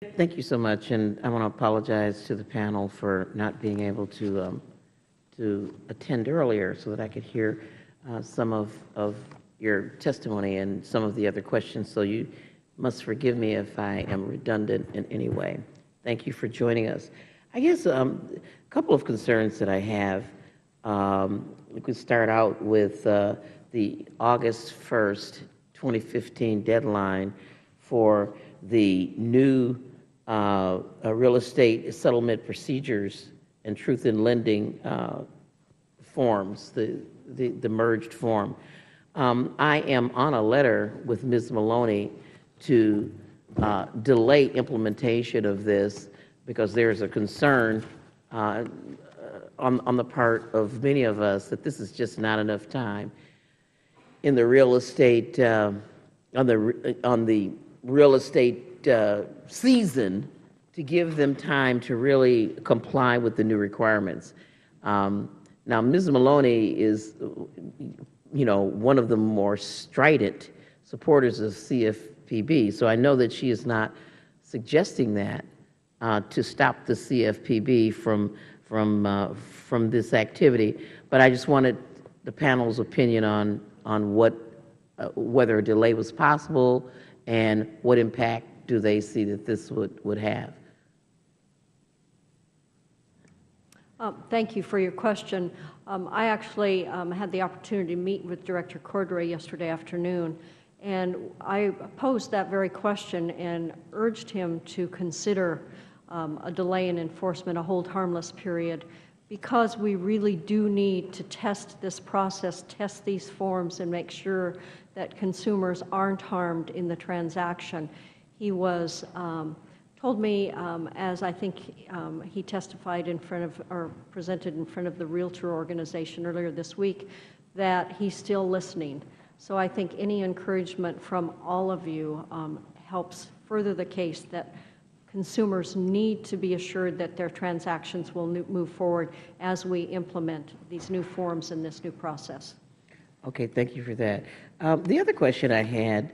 Thank you so much, and I want to apologize to the panel for not being able to attend earlier so that I could hear some of your testimony and some of the other questions. So you must forgive me if I am redundant in any way. Thank you for joining us. I guess a couple of concerns that I have. We could start out with the August 1st, 2015 deadline for the new real estate settlement procedures and truth in lending forms, the merged form. I am on a letter with Ms. Maloney to delay implementation of this because there's a concern on the part of many of us that this is just not enough time in the real estate on the real estate season to give them time to really comply with the new requirements. Now, Ms. Maloney is, one of the more strident supporters of CFPB, so I know that she is not suggesting that to stop the CFPB from this activity, but I just wanted the panel's opinion on whether a delay was possible and what impact do they see that this would have. Thank you for your question. I actually had the opportunity to meet with Director Cordray yesterday afternoon, and I posed that very question and urged him to consider a delay in enforcement, a hold harmless period, because we really do need to test this process, test these forms, and make sure that consumers aren't harmed in the transaction. He was told me, as I think he testified in front of, or presented in front of the Realtor organization earlier this week, that he's still listening. So I think any encouragement from all of you helps further the case that consumers need to be assured that their transactions will move forward as we implement these new forms and this new process. Okay, thank you for that. The other question I had,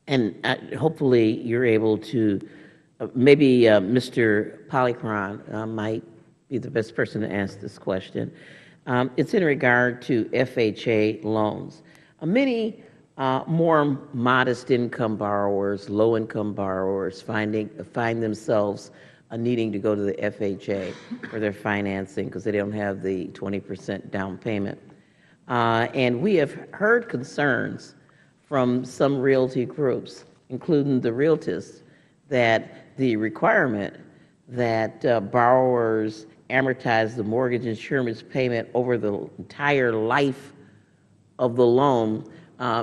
and hopefully you're able to, maybe Mr. Polychron might be the best person to ask this question. It's in regard to FHA loans. Many more modest income borrowers, low income borrowers find themselves needing to go to the FHA for their financing because they don't have the 20% down payment. And we have heard concerns from some realty groups, including the Realtists, that the requirement that borrowers amortize the mortgage insurance payment over the entire life of the loan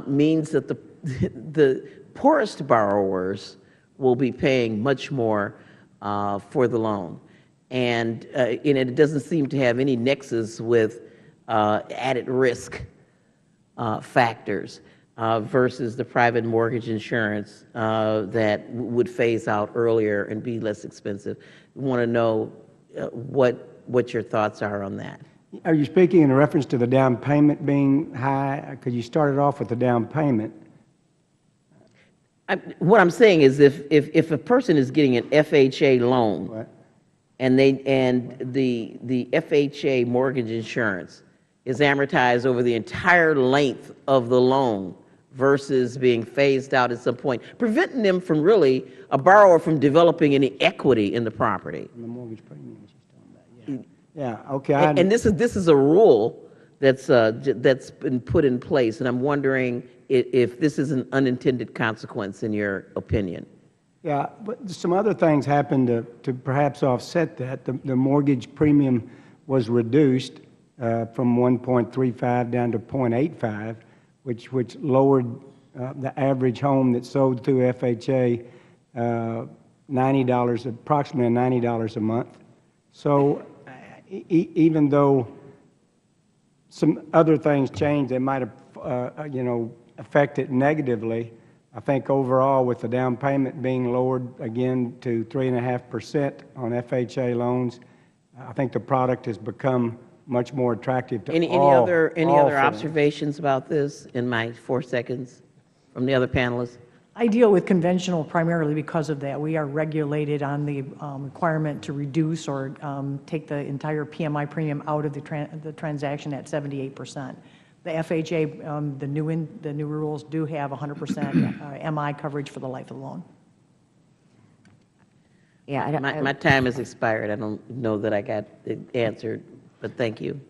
means that the poorest borrowers will be paying much more for the loan. And it doesn't seem to have any nexus with added risk factors versus the private mortgage insurance that would phase out earlier and be less expensive. We want to know what your thoughts are on that. Are you speaking in reference to the down payment being high? Because you started off with the down payment. What I'm saying is if a person is getting an FHA loan, what? and the FHA mortgage insurance is amortized over the entire length of the loan versus being phased out at some point, preventing them from a borrower from developing any equity in the property. And the mortgage premium she's talking about, yeah. Yeah, okay. And this is a rule that's been put in place, and I'm wondering if this is an unintended consequence in your opinion. Yeah, but some other things happened to perhaps offset that. The mortgage premium was reduced from 1.35 down to 0.85, which lowered the average home that sold through FHA $90, approximately $90 a month. So even though some other things changed that might have affect it negatively, I think overall with the down payment being lowered again to 3.5% on FHA loans, I think the product has become much more attractive to any other observations about this in my 4 seconds from the other panelists? I deal with conventional primarily because of that. We are regulated on the requirement to reduce or take the entire PMI premium out of the transaction at 78%. The FHA, the new rules do have 100% MI coverage for the life of the loan. Yeah, My time has expired. I don't know that I got it answered, but thank you.